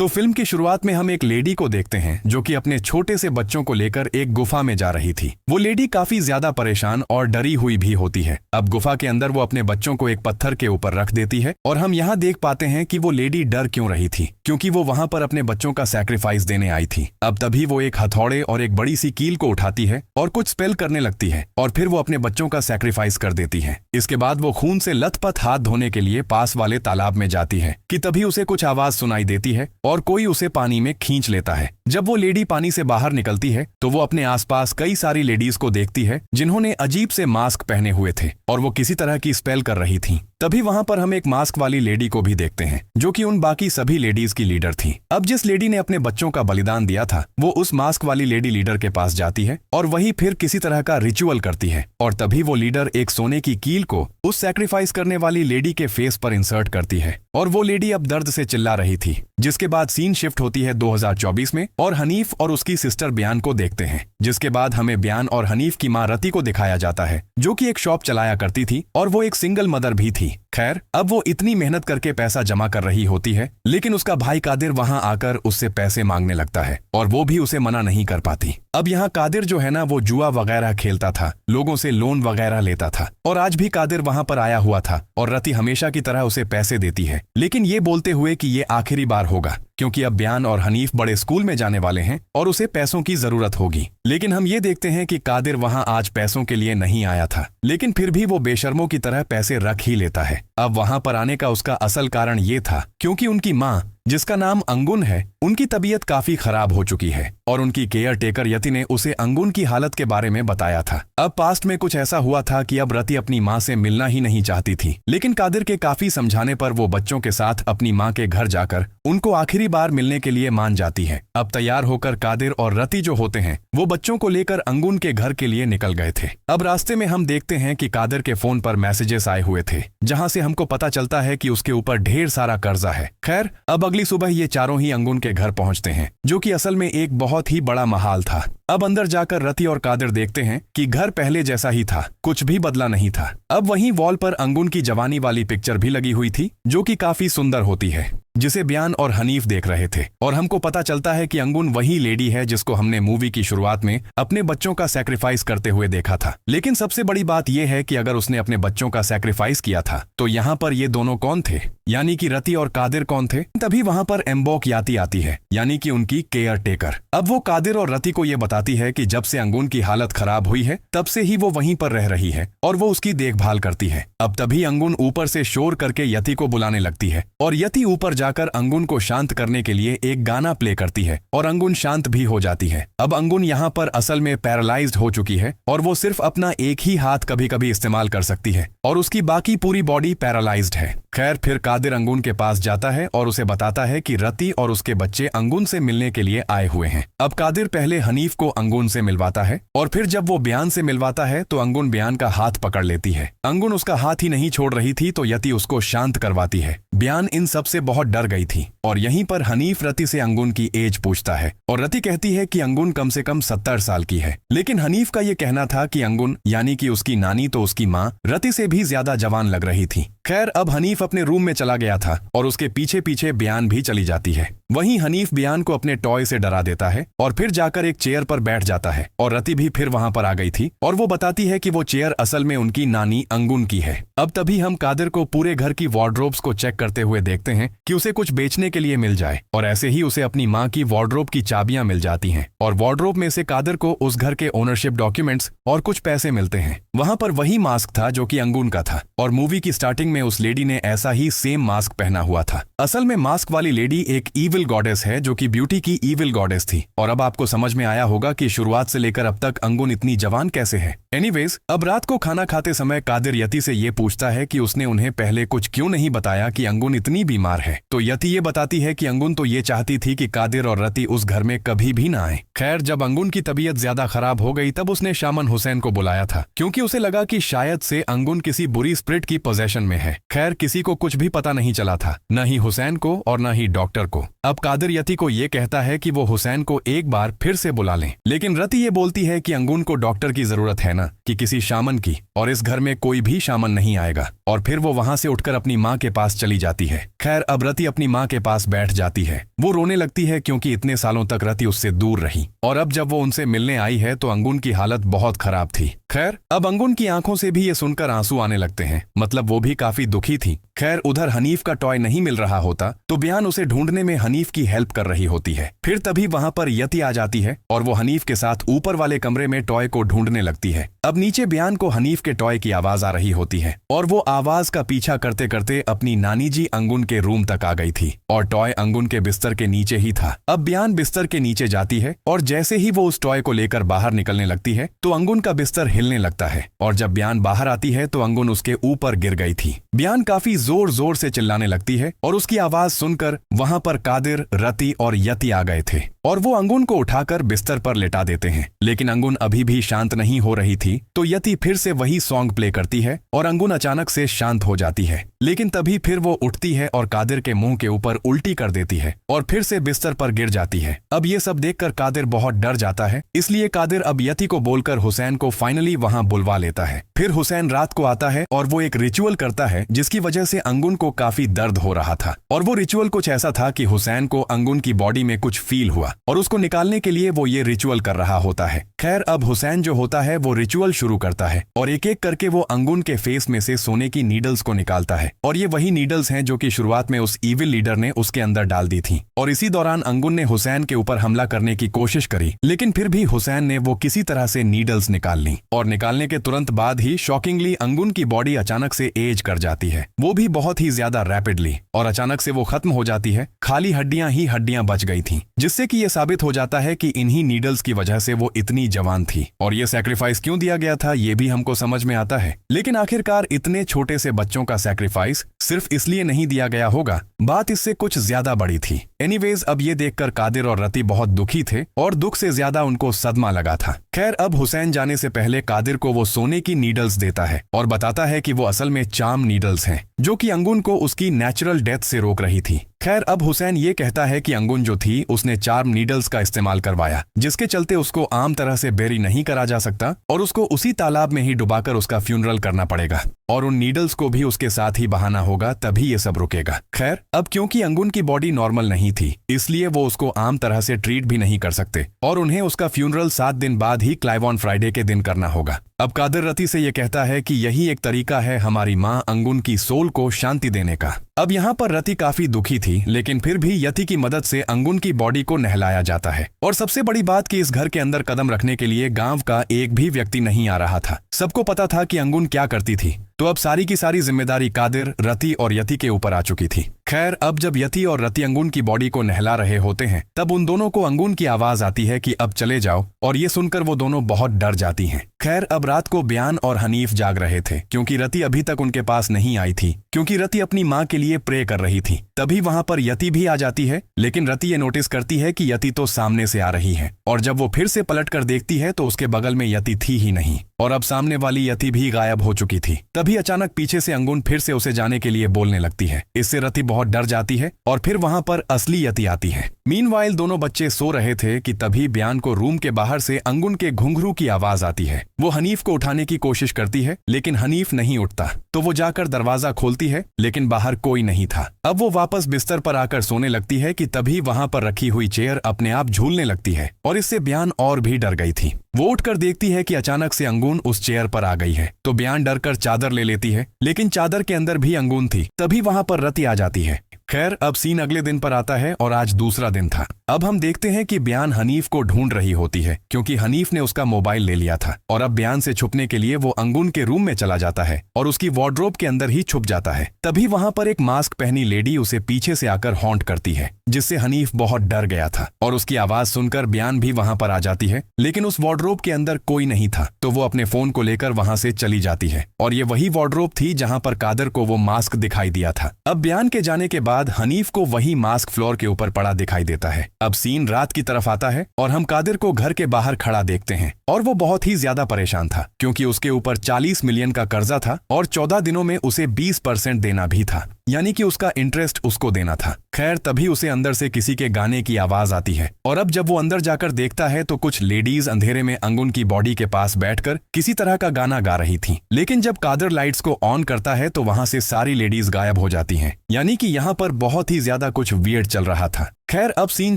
तो फिल्म की शुरुआत में हम एक लेडी को देखते हैं जो कि अपने छोटे से बच्चों को लेकर एक गुफा में जा रही थी। वो लेडी काफी ज्यादा परेशान और डरी हुई भी होती है। अब गुफा के अंदर वो अपने बच्चों को एक पत्थर के ऊपर रख देती है और हम यहाँ देख पाते हैं कि वो लेडी डर क्यों रही थी, क्योंकि वो वहां पर अपने बच्चों का सैक्रिफाइस देने आई थी। अब तभी वो एक हथौड़े और एक बड़ी सी कील को उठाती है और कुछ स्पेल करने लगती है और फिर वो अपने बच्चों का सैक्रिफाइस कर देती है। इसके बाद वो खून से लथपथ हाथ धोने के लिए पास वाले तालाब में जाती है कि तभी उसे कुछ आवाज सुनाई देती है और कोई उसे पानी में खींच लेता है। जब वो लेडी पानी से बाहर निकलती है तो वो अपने आसपास कई सारी लेडीज को देखती है जिन्होंने अजीब से मास्क पहने हुए थे और वो किसी तरह की स्पेल कर रही थीं। तभी वहां पर हम एक मास्क वाली लेडी को भी देखते हैं जो कि उन बाकी सभी लेडीज की लीडर थी। अब जिस लेडी ने अपने बच्चों का बलिदान दिया था वो उस मास्क वाली लेडी लीडर के पास जाती है और वही फिर किसी तरह का रिचुअल करती है और तभी वो लीडर एक सोने की कील को उस सैक्रिफाइस करने वाली लेडी के फेस पर इंसर्ट करती है और वो लेडी अब दर्द से चिल्ला रही थी। जिसके बाद सीन शिफ्ट होती है 2024 में और हनीफ और उसकी सिस्टर बयान को देखते हैं। जिसके बाद हमें बयान और हनीफ की मां रति को दिखाया जाता है जो कि एक शॉप चलाया करती थी और वो एक सिंगल मदर भी थी। खैर, अब वो इतनी मेहनत करके पैसा जमा कर रही होती है लेकिन उसका भाई कादिर वहां आकर उससे पैसे मांगने लगता है और वो भी उसे मना नहीं कर पाती। अब यहाँ कादिर जो है ना वो जुआ वगैरह खेलता था, लोगों से लोन वगैरह लेता था और आज भी कादिर वहां पर आया हुआ था और रति हमेशा की तरह उसे पैसे देती है, लेकिन ये बोलते हुए कि ये आखिरी बार होगा क्योंकि अब बयान और हनीफ बड़े स्कूल में जाने वाले हैं और उसे पैसों की जरूरत होगी। लेकिन हम ये देखते हैं कि कादिर वहां आज पैसों के लिए नहीं आया था, लेकिन फिर भी वो बेशर्मों की तरह पैसे रख ही लेता है। अब वहां पर आने का उसका असल कारण ये था क्योंकि उनकी माँ जिसका नाम अंगुन है उनकी तबीयत काफी खराब हो चुकी है और उनकी केयर टेकर यति ने उसे अंगुन की हालत के बारे में बताया था। अब पास्ट में कुछ ऐसा हुआ था कि अब रति अपनी माँ से मिलना ही नहीं चाहती थी, लेकिन कादिर के काफी समझाने पर वो बच्चों के साथ अपनी माँ के घर जाकर उनको आखिरी बार मिलने के लिए मान जाती है। अब तैयार होकर कादिर और रति जो होते हैं वो बच्चों को लेकर अंगुन के घर के लिए निकल गए थे। अब रास्ते में हम देखते हैं कि कादिर के फोन पर मैसेजेस आए हुए थे जहाँ से हमको पता चलता है कि उसके ऊपर ढेर सारा कर्जा है। खैर, अब अगली सुबह ये चारों ही अंगुन के घर पहुंचते हैं जो कि असल में एक बहुत ही बड़ा महाल था। अब अंदर जाकर रति और कादिर देखते हैं कि घर पहले जैसा ही था, कुछ भी बदला नहीं था। अब वहीं वॉल पर अंगुन की जवानी वाली पिक्चर भी लगी हुई थी जो कि काफी सुंदर होती है, जिसे बयान और हनीफ देख रहे थे और हमको पता चलता है कि अंगुन वही लेडी है जिसको हमने मूवी की शुरुआत में अपने बच्चों का सैक्रिफाइस करते हुए देखा था। लेकिन सबसे बड़ी बात यह है कि अगर उसने अपने बच्चों का सैक्रिफाइस किया था तो यहाँ पर ये दोनों कौन थे, यानी कि रति और कादिर कौन थे। तभी वहां पर एम्बोक याति आती है, यानी कि उनकी केयर टेकर। अब वो कादिर और रति को ये बताती है कि जब से अंगुन की हालत खराब हुई है तब से ही वो वहीं पर रह रही है और वो उसकी देखभाल करती है। अब तभी अंगुन ऊपर से शोर करके यति को बुलाने लगती है और यति ऊपर जाकर अंगुन को शांत करने के लिए एक गाना प्ले करती है और अंगुन शांत भी हो जाती है। अब अंगुन यहाँ पर असल में पैरालाइज्ड हो चुकी है और वो सिर्फ अपना एक ही हाथ कभी कभी इस्तेमाल कर सकती है और उसकी बाकी पूरी बॉडी पैरालाइज्ड है। खैर, फिर कादिर अंगुन के पास जाता है और उसे बताता है कि रति और उसके बच्चे अंगुन से मिलने के लिए आए हुए हैं। अब कादिर पहले हनीफ को अंगुन से मिलवाता है और फिर जब वो बयान से मिलवाता है तो अंगुन बयान का हाथ पकड़ लेती है। अंगुन उसका हाथ ही नहीं छोड़ रही थी तो यति उसको शांत करवाती है। बयान इन सब से बहुत डर गई थी और यहीं पर हनीफ रति से अंगुन की एज पूछता है और रति कहती है कि अंगुन कम से कम 70 साल की है, लेकिन हनीफ का ये कहना था कि अंगुन यानी कि उसकी नानी तो उसकी माँ रति से भी ज्यादा जवान लग रही थी। खैर, अब हनीफ अपने रूम में चला गया था और उसके पीछे पीछे बयान भी चली जाती है। वहीं हनीफ बयान को अपने टॉय से डरा देता है और फिर जाकर एक चेयर पर बैठ जाता है और रति भी फिर वहां पर आ गई थी और वो बताती है कि वो चेयर असल में उनकी नानी अंगुन की है। अब तभी हम कादिर को पूरे घर की वार्डरोब्स को चेक करते हुए देखते हैं कि उसे कुछ बेचने के लिए मिल जाए और ऐसे ही उसे अपनी माँ की वार्डरोब की चाबियां मिल जाती हैं और वार्डरोब में से कादिर को उस घर के ओनरशिप डॉक्यूमेंट्स और कुछ पैसे मिलते हैं। वहां पर वही मास्क था जो कि अंगुन का था और मूवी की स्टार्टिंग में उस लेडी ने ऐसा ही सेम मास्क पहना हुआ था। असल में मास्क वाली लेडी एक ईविल गॉडेस है जो कि ब्यूटी की ईविल गॉडेस थी और अब आपको समझ में आया होगा कि शुरुआत से लेकर अब तक अंगुन इतनी जवान कैसे है। एनीवेज, अब रात को खाना खाते समय कादिर यति से ये पूछता है कि उसने उन्हें पहले कुछ क्यों नहीं बताया कि अंगुन इतनी बीमार है, तो यति ये बताती है कि अंगुन तो ये चाहती थी कि कादिर और रति उस घर में कभी भी ना आए। खैर, जब अंगुन की तबीयत ज्यादा खराब हो गई तब उसने शामन हुसैन को बुलाया था क्योंकि उसे लगा कि शायद से अंगुन किसी बुरी स्पिरिट की पोजेशन में है। खैर, किसी को कुछ भी पता नहीं चला था, न ही हुसैन को और न ही डॉक्टर को। अब कादिर यति को ये कहता है कि वो हुसैन को एक बार फिर से बुला लें, लेकिन रति ये बोलती है कि अंगुन को डॉक्टर की जरूरत है ना कि किसी शामन की, और इस घर में कोई भी शामन नहीं आएगा और फिर वो वहां से उठकर अपनी माँ के पास चली जाती है। खैर अब रति अपनी माँ के पास बैठ जाती है। वो रोने लगती है क्योंकि इतने सालों तक रति उससे दूर रही और अब जब वो उनसे मिलने आई है तो अंगुन की हालत बहुत खराब थी। खैर अब अंगुन की आंखों से भी ये सुनकर आंसू आने लगते हैं, मतलब वो भी काफी दुखी थी। खैर उधर हनीफ का टॉय नहीं मिल रहा होता तो बियान उसे ढूंढने में हनीफ की हेल्प कर रही होती है। फिर तभी वहां पर यति आ जाती है और वो हनीफ के साथ ऊपर वाले कमरे में टॉय को ढूंढने लगती है। अब नीचे बियान को हनीफ के टॉय की आवाज आ रही होती है और वो आवाज का पीछा करते करते अपनी नानी जी अंगुन के रूम तक आ गई थी और टॉय अंगुन के बिस्तर के नीचे ही था। अब बियान बिस्तर के नीचे जाती है और जैसे ही वो उस टॉय को लेकर बाहर निकलने लगती है तो अंगुन का बिस्तर हिलने लगता है और जब बियान बाहर आती है तो अंगुन उसके ऊपर गिर गई थी। बियान काफी जोर जोर से चिल्लाने लगती है और उसकी आवाज सुनकर वहां पर कादिर, रति और यति आ गए थे और वो अंगुन को उठाकर बिस्तर पर लेटा देते हैं। लेकिन अंगुन अभी भी शांत नहीं हो रही थी तो यति फिर से वही सॉन्ग प्ले करती है और अंगुन अचानक से शांत हो जाती है। लेकिन तभी फिर वो उठती है और कादिर के मुंह के ऊपर उल्टी कर देती है और फिर से बिस्तर पर गिर जाती है। अब ये सब देखकर कादिर बहुत डर जाता है, इसलिए कादिर अब यति को बोलकर हुसैन को फाइनली वहां बुलवा लेता है। फिर हुसैन रात को आता है और वो एक रिचुअल करता है जिसकी वजह से अंगुन को काफी दर्द हो रहा था और वो रिचुअल कुछ ऐसा था कि हुसैन को अंगुन की बॉडी में कुछ फील हुआ और उसको निकालने के लिए वो ये रिचुअल कर रहा होता है। खैर अब हुसैन जो होता है वो रिचुअल शुरू करता है और एक एक करके वो अंगुन के फेस में से सोने की नीडल्स को निकालता है और ये वही नीडल्स हैं जो कि शुरुआत में उस इविल लीडर ने उसके अंदर डाल दी थी। और इसी दौरान अंगुन ने हुसैन के ऊपर हमला करने की कोशिश करी, लेकिन फिर भी हुसैन ने वो किसी तरह से नीडल्स निकाल ली और निकालने के तुरंत बाद ही शॉकिंगली अंगुन की बॉडी अचानक से एज कर जाती है, वो भी बहुत ही ज्यादा रैपिडली, और अचानक से वो खत्म हो जाती है। खाली हड्डियां ही हड्डियां बच गई थी, जिससे कि ये साबित हो जाता है कि इन्हीं नीडल्स की वजह से वो इतनी जवान थी। और ये सैक्रिफाइस क्यों दिया गया था ये भी हमको समझ में आता है, लेकिन आखिरकार इतने छोटे से बच्चों का सैक्रिफाइस सिर्फ इसलिए नहीं दिया गया होगा, बात इससे कुछ ज्यादा बड़ी थी। एनीवेज अब ये देखकर कादिर और रति बहुत दुखी थे और दुख से ज्यादा उनको सदमा लगा था। खैर अब हुसैन जाने से पहले कादिर को वो सोने की नीडल्स देता है और बताता है कि वो असल में चार्म नीडल्स हैं जो कि अंगुन को उसकी नेचुरल डेथ से रोक रही थी। खैर अब हुसैन ये कहता है कि अंगुन जो थी उसने चार्म नीडल्स का इस्तेमाल करवाया, जिसके चलते उसको आम तरह से बेरी नहीं करा जा सकता और उसको उसी तालाब में ही डुबाकर उसका फ्यूनरल करना पड़ेगा और उन नीडल्स को भी उसके साथ ही बहाना होगा, तभी ये सब रुकेगा। खैर अब क्योंकि अंगुन की बॉडी नॉर्मल नहीं थी इसलिए वो उसको आम तरह से ट्रीट भी नहीं कर सकते और उन्हें उसका फ्यूनरल 7 दिन बाद ही क्लाइवॉन फ्राइडे के दिन करना होगा। अब कादिर रति से ये कहता है कि यही एक तरीका है हमारी माँ अंगुन की सोल को शांति देने का। अब यहाँ पर रति काफी दुखी थी, लेकिन फिर भी यति की मदद से अंगुन की बॉडी को नहलाया जाता है और सबसे बड़ी बात कि इस घर के अंदर कदम रखने के लिए गांव का एक भी व्यक्ति नहीं आ रहा था। सबको पता था कि अंगुन क्या करती थी, तो अब सारी की सारी जिम्मेदारी कादिर, रति और यति के ऊपर आ चुकी थी। खैर अब जब यति और रति अंगुन की बॉडी को नहला रहे होते हैं तब उन दोनों को अंगुन की आवाज आती है कि अब चले जाओ, और ये सुनकर वो दोनों बहुत डर जाती हैं। खैर अब रात को बियान और हनीफ जाग रहे थे क्योंकि रति अभी तक उनके पास नहीं आई थी, क्योंकि रति अपनी माँ के लिए प्रे कर रही थी। तभी वहां पर यति भी आ जाती है, लेकिन रति ये नोटिस करती है कि यति तो सामने से आ रही है और जब वो फिर से पलट कर देखती है तो उसके बगल में यति थी ही नहीं और अब सामने वाली यति भी गायब हो चुकी थी। तभी अचानक पीछे से अंगुन फिर से उसे जाने के लिए बोलने लगती है। इससे रति बहुत डर जाती है और फिर वहां पर असली यति आती है। मीनवाइल दोनों बच्चे सो रहे थे कि तभी बियान को रूम के बाहर से अंगुन के घुंघरू की आवाज आती है। वो हनीफ को उठाने की कोशिश करती है, लेकिन हनीफ नहीं उठता, तो वो जाकर दरवाजा खोलती है, लेकिन बाहर कोई नहीं था। अब वो वापस बिस्तर पर आकर सोने लगती है कि तभी वहां पर रखी हुई चेयर अपने आप झूलने लगती है और इससे बियान और भी डर गई थी। वो उठकर देखती है कि अचानक से अंगुन उस चेयर पर आ गई है, तो बियान डरकर चादर ले लेती है, लेकिन चादर के अंदर भी अंगुन थी। तभी वहां पर रति आ जाती है। खैर अब सीन अगले दिन पर आता है और आज दूसरा दिन था। अब हम देखते हैं कि बियान हनीफ को ढूंढ रही होती है क्योंकि हनीफ ने उसका मोबाइल ले लिया था और अब बियान से छुपने के लिए वो अंगुन के रूम में चला जाता है और उसकी वार्डरोब के अंदर ही छुप जाता है। तभी वहां पर एक मास्क पहनी लेडी उसे पीछे से आकर हॉन्ट करती है, जिससे हनीफ बहुत डर गया था और उसकी आवाज सुनकर बियान भी वहां पर आ जाती है, लेकिन उस वार्डरोब के अंदर कोई नहीं था, तो वो अपने फोन को लेकर वहां से चली जाती है और ये वही वार्डरोब थी जहां पर कादिर को वो मास्क दिखाई दिया था। अब बियान के जाने के बाद हनीफ को वही मास्क फ्लोर के ऊपर पड़ा दिखाई देता है। अब सीन रात की तरफ आता है और हम कादिर को घर के बाहर खड़ा देखते हैं और वो बहुत ही ज्यादा परेशान था क्योंकि उसके ऊपर 40 मिलियन का कर्जा था और 14 दिनों में उसे 20% देना भी था। यानी कि उसका इंटरेस्ट उसको देना था। खैर तभी उसे अंदर से किसी के गाने की आवाज आती है और अब जब वो अंदर जाकर देखता है तो कुछ लेडीज अंधेरे में अंगुन की बॉडी के पास बैठकर किसी तरह का गाना गा रही थी। लेकिन जब कादिर लाइट्स को ऑन करता है तो वहां से सारी लेडीज गायब हो जाती हैं। यानी कि यहाँ पर बहुत ही ज्यादा कुछ वियर्ड चल रहा था। खैर अब सीन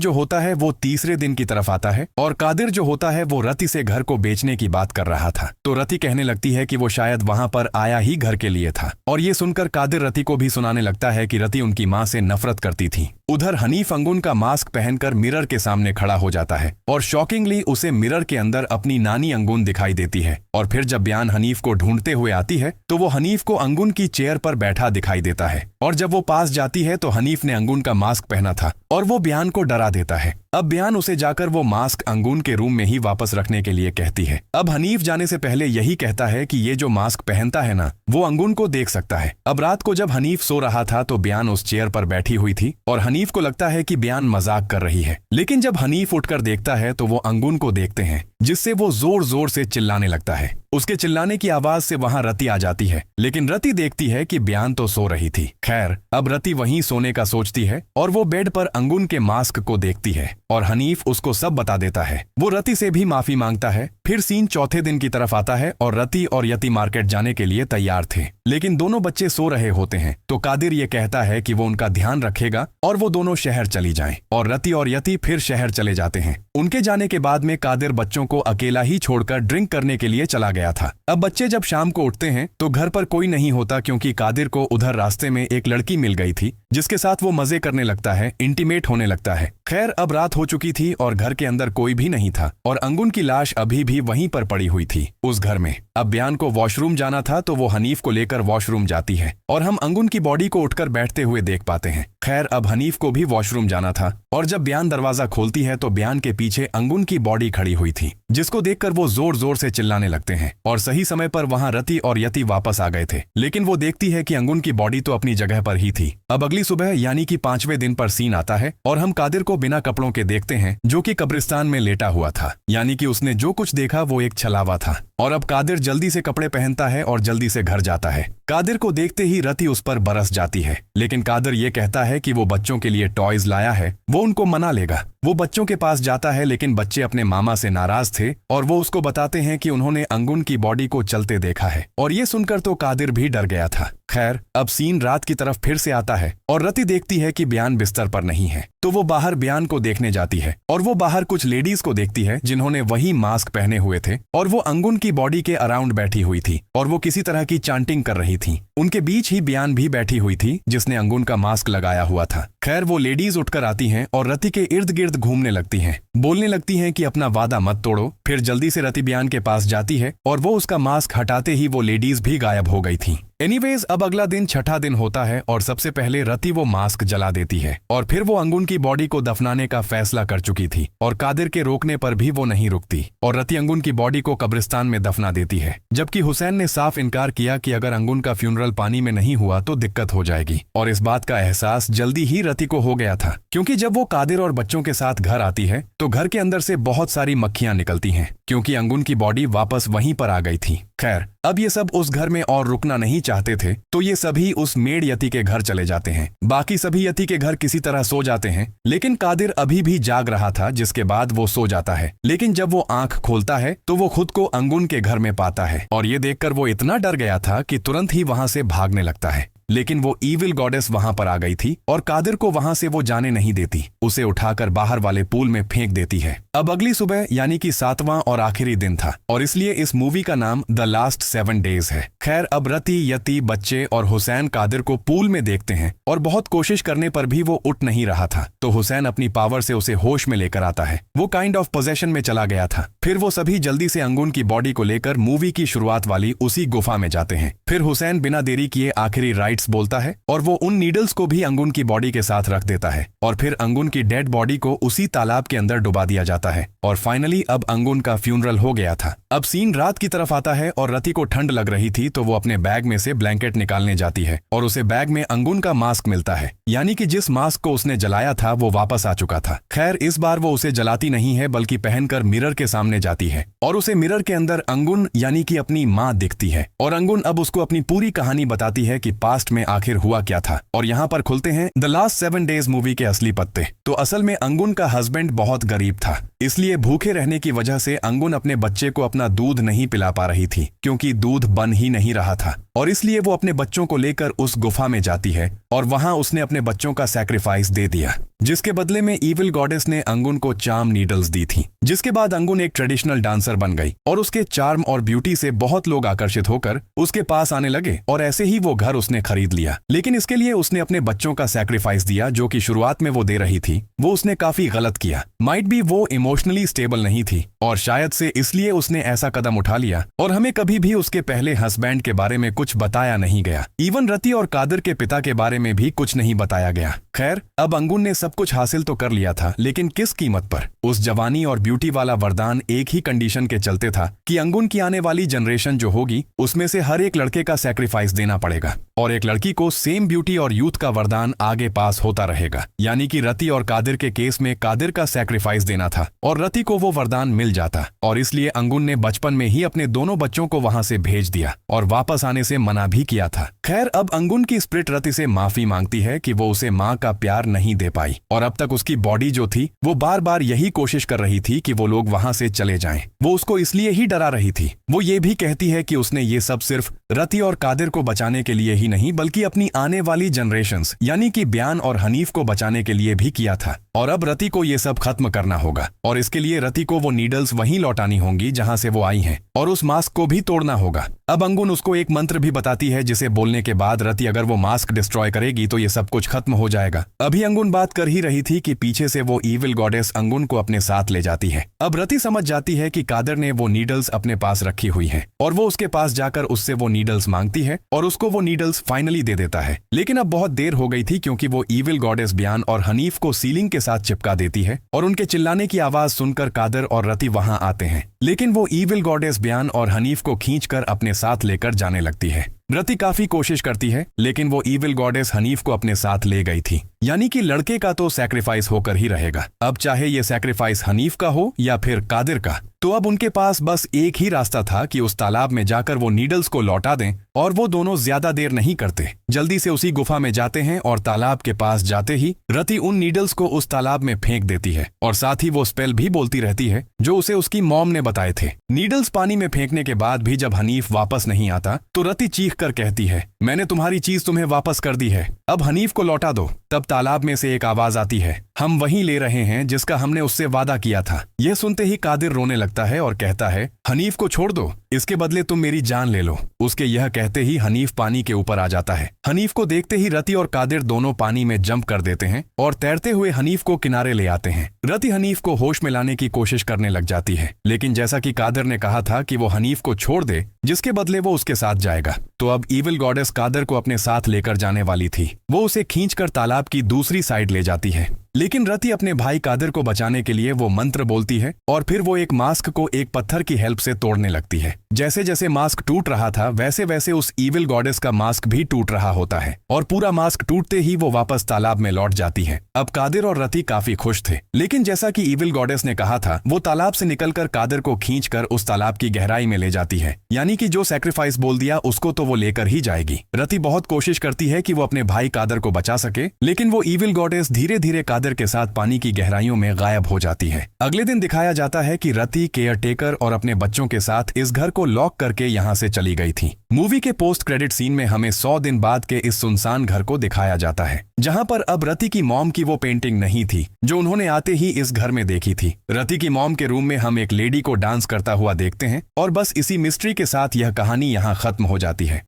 जो होता है वो तीसरे दिन की तरफ आता है और कादिर जो होता है वो रति से घर को बेचने की बात कर रहा था। तो रति कहने लगती है कि वो शायद वहां पर आया ही घर के लिए था और ये सुनकर कादिर रति को भी सुनाने लगता है कि रति उनकी माँ से नफरत करती थी। उधर हनीफ अंगुन का मास्क पहनकर मिरर के सामने खड़ा हो जाता है और शॉकिंगली उसे मिरर के अंदर अपनी नानी अंगुन दिखाई देती है। और फिर जब बयान हनीफ को ढूंढते हुए आती है तो वो हनीफ को अंगुन की चेयर पर बैठा दिखाई देता है और जब वो पास जाती है तो हनीफ ने अंगुन का मास्क पहना था और वो बयान को डरा देता है। अब बयान उसे जाकर वो मास्क अंगुन के रूम में ही वापस रखने के लिए कहती है। अब हनीफ जाने से पहले यही कहता है कि ये जो मास्क पहनता है ना वो अंगुन को देख सकता है। अब रात को जब हनीफ सो रहा था तो बयान उस चेयर पर बैठी हुई थी और हनीफ को लगता है कि बयान मजाक कर रही है। लेकिन जब हनीफ उठकर देखता है तो वो अंगुन को देखते हैं जिससे वो जोर जोर से चिल्लाने लगता है। उसके चिल्लाने की आवाज से वहां रति आ जाती है लेकिन रति देखती है कि बयान तो सो रही थी। खैर अब रति वहीं सोने का सोचती है और वो बेड पर अंगुन के मास्क को देखती है और हनीफ उसको सब बता देता है। वो रति से भी माफी मांगता है। फिर सीन चौथे दिन की तरफ आता है और रति और यति मार्केट जाने के लिए तैयार थे लेकिन दोनों बच्चे सो रहे होते हैं। तो कादिर ये कहता है कि वो उनका ध्यान रखेगा और वो दोनों शहर चली जाएं और रति और यति फिर शहर चले जाते हैं। उनके जाने के बाद में कादिर बच्चों को अकेला ही छोड़कर ड्रिंक करने के लिए चला गया था। अब बच्चे जब शाम को उठते हैं तो घर पर कोई नहीं होता क्योंकि कादिर को उधर रास्ते में एक लड़की मिल गई थी जिसके साथ वो मजे करने लगता है, इंटीमेट होने लगता है। खैर अब रात हो चुकी थी और घर के अंदर कोई भी नहीं था और अंगुन की लाश अभी भी वहीं पर पड़ी हुई थी उस घर में। अब बयान को वॉशरूम जाना था तो वो हनीफ को लेकर वॉशरूम जाती है और हम अंगुन की बॉडी को उठकर बैठते हुए देख पाते हैं। खैर अब हनीफ को भी वॉशरूम जाना था और जब बयान दरवाजा खोलती है तो बयान के पीछे अंगुन की बॉडी खड़ी हुई थी जिसको देखकर वो जोर जोर से चिल्लाने लगते हैं और सही समय पर वहां रति और यति वापस आ गए थे। लेकिन वो देखती है कि अंगुन की बॉडी तो अपनी जगह पर ही थी। अब अगली सुबह यानी कि 5वें दिन पर सीन आता है और हम कादिर को बिना कपड़ों के देखते हैं जो कि कब्रिस्तान में लेटा हुआ था। यानी कि उसने जो कुछ देखा वो एक छलावा था और अब कादिर जल्दी से कपड़े पहनता है और जल्दी से घर जाता है। कादिर को देखते ही रति उस पर बरस जाती है लेकिन कादिर ये कहता है कि वो बच्चों के लिए टॉयज लाया है, वो उनको मना लेगा। वो बच्चों के पास जाता है लेकिन बच्चे अपने मामा से नाराज थे और वो उसको बताते हैं कि उन्होंने अंगुन की बॉडी को चलते देखा है और ये सुनकर तो कादिर भी डर गया था। खैर अब सीन रात की तरफ फिर से आता है और रति देखती है कि बयान बिस्तर पर नहीं है तो वो बाहर बयान को देखने जाती है और वो बाहर कुछ लेडीज को देखती है जिन्होंने वही मास्क पहने हुए थे और वो अंगुन की बॉडी के अराउंड बैठी हुई थी और वो किसी तरह की चांटिंग कर रही थी। उनके बीच ही बयान भी बैठी हुई थी जिसने अंगुन का मास्क लगाया हुआ था। खैर वो लेडीज उठकर आती हैं और रति के इर्द गिर्द घूमने लगती हैं, बोलने लगती हैं कि अपना वादा मत तोड़ो। फिर जल्दी से रति बयान के पास जाती है और वो उसका मास्क हटाते ही वो लेडीज भी गायब हो गई थी। एनीवेज अब अगला दिन छठा दिन होता है और सबसे पहले रति वो मास्क जला देती है और फिर वो अंगुन की बॉडी को दफनाने का फैसला कर चुकी थी और कादिर के रोकने पर भी वो नहीं रुकती और रति अंगुन की बॉडी को कब्रिस्तान में दफना देती है। जबकि हुसैन ने साफ इनकार किया कि अगर अंगुन का फ्यूनरल पानी में नहीं हुआ तो दिक्कत हो जाएगी और इस बात का एहसास जल्दी ही रति को हो गया था क्योंकि जब वो कादिर और बच्चों के साथ घर आती है तो घर के अंदर से बहुत सारी मक्खियां निकलती हैं क्योंकि अंगुन की बॉडी वापस वहीं पर आ गई थी। खैर अब ये सब उस घर में और रुकना नहीं चाहते थे तो ये सभी उस मेड यति के घर चले जाते हैं। बाकी सभी यति के घर किसी तरह सो जाते हैं लेकिन कादिर अभी भी जाग रहा था जिसके बाद वो सो जाता है। लेकिन जब वो आंख खोलता है तो वो खुद को अंगुन के घर में पाता है और ये देखकर वो इतना डर गया था कि तुरंत ही वहां से भागने लगता है। लेकिन वो ईविल गॉडेस वहां पर आ गई थी और कादिर को वहां से वो जाने नहीं देती, उसे उठाकर बाहर वाले पूल में फेंक देती है। अब अगली सुबह यानी कि 7वां और आखिरी दिन था और इसलिए इस मूवी का नाम द लास्ट 7 डेज है। खैर अब रति, यति, बच्चे और हुसैन कादिर को पूल में देखते हैं और बहुत कोशिश करने पर भी वो उठ नहीं रहा था तो हुसैन अपनी पावर से उसे होश में लेकर आता है। वो काइंड ऑफ पोजेशन में चला गया था। फिर वो सभी जल्दी से अंगुन की बॉडी को लेकर मूवी की शुरुआत वाली उसी गुफा में जाते हैं। फिर हुसैन बिना देरी किए आखिरी राइट्स बोलता है और वो उन नीडल्स को भी अंगुन की बॉडी के साथ रख देता है और फिर अंगुन की डेड बॉडी को उसी तालाब के अंदर डुबा दिया जाता है। जाता है और फाइनली अब अंगुन का फ्यूनरल हो गया था। अब सीन रात की तरफ आता है और रति को ठंड लग रही थी तो वो अपने बैग में से ब्लैंकेट निकालने जाती है और उसे बैग में अंगुन का मास्क मिलता है, यानी कि जिस मास्क को उसने जलाया था वो वापस आ चुका था। खैर इस बार वो उसे जलाती नहीं है बल्कि पहनकर मिरर के सामने जाती है और उसे मिरर के अंदर अंगुन यानी कि अपनी माँ दिखती है और अंगुन अब उसको अपनी पूरी कहानी बताती है कि पास्ट में आखिर हुआ क्या था। और यहाँ पर खुलते हैं द लास्ट 7 डेज मूवी के असली पत्ते। तो असल में अंगुन का हस्बैंड बहुत गरीब था, इसलिए भूखे रहने की वजह से अंगुन अपने बच्चे को अपना दूध नहीं पिला पा रही थी क्योंकि दूध बन ही नहीं रहा था और इसलिए वो अपने बच्चों को लेकर उस गुफा में जाती है और वहां उसने अपने बच्चों का सैक्रिफाइस दे दिया, जिसके बदले में इविल गॉडेस ने अंगुन को चार्म नीडल्स दी थी। जिसके बाद अंगुन एक ट्रेडिशनल डांसर बन गई और उसके चार्म और ब्यूटी से बहुत लोग आकर्षित होकर उसके पास आने लगे और ऐसे ही वो घर उसने खरीद लिया। लेकिन इसके लिए उसने अपने बच्चों का सैक्रिफाइस दिया जो कि शुरुआत में वो दे रही थी, वो उसने काफी गलत किया। माइट बी वो इमोशनली स्टेबल नहीं थी और शायद से इसलिए उसने ऐसा कदम उठा लिया और हमें कभी भी उसके पहले हस्बैंड के बारे में कुछ बताया नहीं गया। इवन रति और कादिर के पिता के बारे में भी कुछ नहीं बताया गया। खैर अब अंगुन ने सब कुछ हासिल तो कर लिया था, लेकिन किस कीमत पर? उस जवानी और ब्यूटी वाला वरदान एक ही कंडीशन के चलते था कि अंगुन की आने वाली जनरेशन जो होगी उसमें से हर एक लड़के का सैक्रिफाइस देना पड़ेगा और एक लड़की को सेम ब्यूटी और यूथ का वरदान आगे पास होता रहेगा। यानी कि रति और कादिर के केस में कादिर का सैक्रिफाइस देना था और रति को वो वरदान मिल जाता और इसलिए अंगुन ने बचपन में ही अपने दोनों बच्चों को वहां से भेज दिया और वापस आने से मना भी किया था। खैर अब अंगुन की स्प्रिट रति से माफी मांगती है कि वो उसे माँ का प्यार नहीं दे पाई और अब तक उसकी बॉडी जो थी वो बार बार यही कोशिश कर रही थी कि वो लोग वहां से चले जाएं। वो उसको इसलिए ही डरा रही थी। वो ये भी कहती है कि उसने ये सब सिर्फ रति और कादिर को बचाने के लिए ही नहीं बल्कि अपनी आने वाली जनरेशंस यानी कि ब्यान और हनीफ को बचाने के लिए भी किया था और अब रति को ये सब खत्म करना होगा और इसके लिए रति को वो नीडल्स वहीं लौटानी होंगी जहां से वो आई हैं और उस मास्क को भी तोड़ना होगा। अब अंगुन उसको एक मंत्र भी बताती है जिसे बोलने के बाद रति अगर वो मास्क डिस्ट्रॉय करेगी तो ये सब कुछ खत्म हो जाएगा। अभी अंगुन बात कर ही रही थी कि पीछे से वो इविल गॉडेस अंगुन को अपने साथ ले जाती है। अब रति समझ जाती है कि कादिर ने वो नीडल्स अपने पास रखी हुई हैं और वो उसके पास जाकर उससे वो नीडल्स मांगती है और उसको वो नीडल्स फाइनली दे देता है। लेकिन अब बहुत देर हो गई थी क्योंकि वो इविल गॉडेस ब्यान और हनीफ को सीलिंग के साथ चिपका देती है और उनके चिल्लाने की आवाज सुनकर कादिर और रति वहां आते हैं। लेकिन वो इविल गॉडेस ब्यान और हनीफ को खींचकर अपने साथ लेकर जाने लगती है। रति काफी कोशिश करती है लेकिन वो इविल गॉडेस हनीफ को अपने साथ ले गई थी, यानी कि लड़के का तो सैक्रिफाइस होकर ही रहेगा। अब चाहे ये सैक्रिफाइस हनीफ का हो या फिर कादिर का, तो अब उनके पास बस एक ही रास्ता था कि उस तालाब में जाकर वो नीडल्स को लौटा दें और वो दोनों ज्यादा देर नहीं करते, जल्दी से उसी गुफा में जाते हैं और तालाब के पास जाते ही रति उन नीडल्स को उस तालाब में फेंक देती है और साथ ही वो स्पेल भी बोलती रहती है जो उसे उसकी मॉम ने बताए थे। नीडल्स पानी में फेंकने के बाद भी जब हनीफ वापस नहीं आता तो रति चीख कर कहती है, मैंने तुम्हारी चीज तुम्हें वापस कर दी है, अब हनीफ को लौटा दो। तब तालाब में से एक आवाज आती है, हम वहीं ले रहे हैं जिसका हमने उससे वादा किया था। यह सुनते ही कादिर रोने लगता है और कहता है, हनीफ को छोड़ दो, इसके बदले तुम मेरी जान ले लो। उसके यह कहते ही हनीफ पानी के ऊपर आ जाता है। हनीफ को देखते ही रति और कादिर दोनों पानी में जंप कर देते हैं और तैरते हुए हनीफ को किनारे ले आते हैं। रति हनीफ को होश में लाने की कोशिश करने लग जाती है, लेकिन जैसा कि कादिर ने कहा था कि वो हनीफ को छोड़ दे जिसके बदले वो उसके साथ जाएगा, तो अब इविल गॉडेस कादिर को अपने साथ लेकर जाने वाली थी। वो उसे खींचकर तालाब की दूसरी साइड ले जाती है, लेकिन रति अपने भाई कादिर को बचाने के लिए वो मंत्र बोलती है और फिर वो एक मास्क को एक पत्थर की हेल्प से तोड़ने लगती है। जैसे जैसे मास्क टूट रहा था वैसे वैसे उस इविल गॉडेस का मास्क भी टूट रहा होता है और पूरा मास्क टूटते ही वो वापस तालाब में लौट जाती है। अब कादिर और रति काफी खुश थे, लेकिन जैसा कि इविल गॉडेस ने कहा था वो तालाब से निकलकर कादिर को खींचकर उस तालाब की गहराई में ले जाती है, यानी कि जो सैक्रिफाइस बोल दिया उसको तो वो लेकर ही जाएगी। रति बहुत कोशिश करती है कि वो अपने भाई कादिर को बचा सके, लेकिन वो इविल गॉडेस धीरे धीरे कादिर के साथ पानी की गहराइयों में गायब हो जाती है। अगले दिन दिखाया जाता है कि रति केयर टेकर और अपने बच्चों के साथ इस घर को लॉक करके यहाँ से चली गई थी। मूवी के पोस्ट क्रेडिट सीन में हमें 100 दिन बाद के इस सुनसान घर को दिखाया जाता है, जहाँ पर अब रति की मॉम की वो पेंटिंग नहीं थी जो उन्होंने आते ही इस घर में देखी थी। रति की मॉम के रूम में हम एक लेडी को डांस करता हुआ देखते हैं और बस इसी मिस्ट्री के साथ यह कहानी यहाँ खत्म हो जाती है।